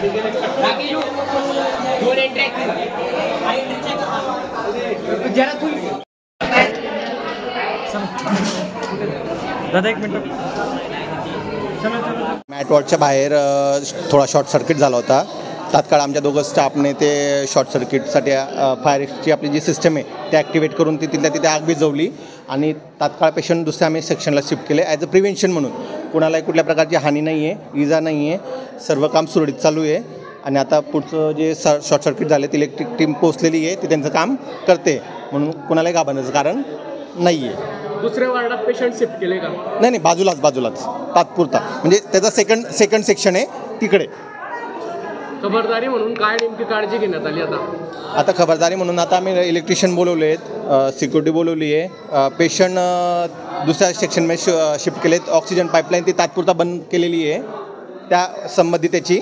दादा एक मिनिट. मॅटवॉर्डच्या बाहेर थोडा शॉर्ट सर्किट झाला होता. तात्काळ आमच्या दोघं स्टाफने ते शॉर्ट सर्किटसाठी फायर एक्सची आपली जी सिस्टम आहे ते ॲक्टिवेट करून ती तिथल्या तिथे आग विझवली आणि तात्काळ पेशंट दुसऱ्या आम्ही सेक्शनला शिफ्ट केले ॲज अ प्रिव्हेन्शन म्हणून. कुणालाही कुठल्या प्रकारची हानी नाही आहे, इजा नाही आहे, सर्व काम सुरळीत चालू आहे. आणि आता पुढचं जे शॉर्ट सर्किट झाले ती इलेक्ट्रिक टीम पोचलेली आहे, ती त्यांचं काम करते, म्हणून कुणालाही घाबरण्याचं कारण नाही आहे. दुसऱ्या वार्डात पेशंट शिफ्ट केले का? नाही, बाजूलाच तात्पुरता, म्हणजे त्याचा सेकंड सेक्शन आहे तिकडे. खबरदारी म्हणून काय नेमकी काळजी घेण्यात आली आता खबरदारी म्हणून आता आम्ही इलेक्ट्रिशियन बोलवले आहेत, सिक्युरिटी बोलवली आहे, पेशंट दुसऱ्या सेक्शनमध्ये शिफ्ट केले आहेत. ऑक्सिजन पाईपलाईन ती तात्पुरता बंद केलेली आहे, त्या संबंधित त्याची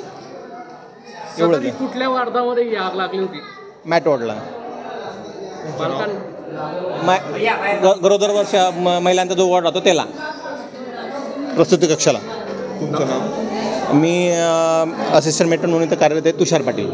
एवढं. कुठल्या वार्डामध्ये आग लागली होती? मॅटवॉर्डला. गरोदर वर्ष महिलांचा जो वॉर्ड राहतो त्याला, प्रसूती कक्षाला. तुमचं नाव? मी असिस्टंट मेट्रॉन म्हणून इथं कार्यरत आहे, तुषार पाटील.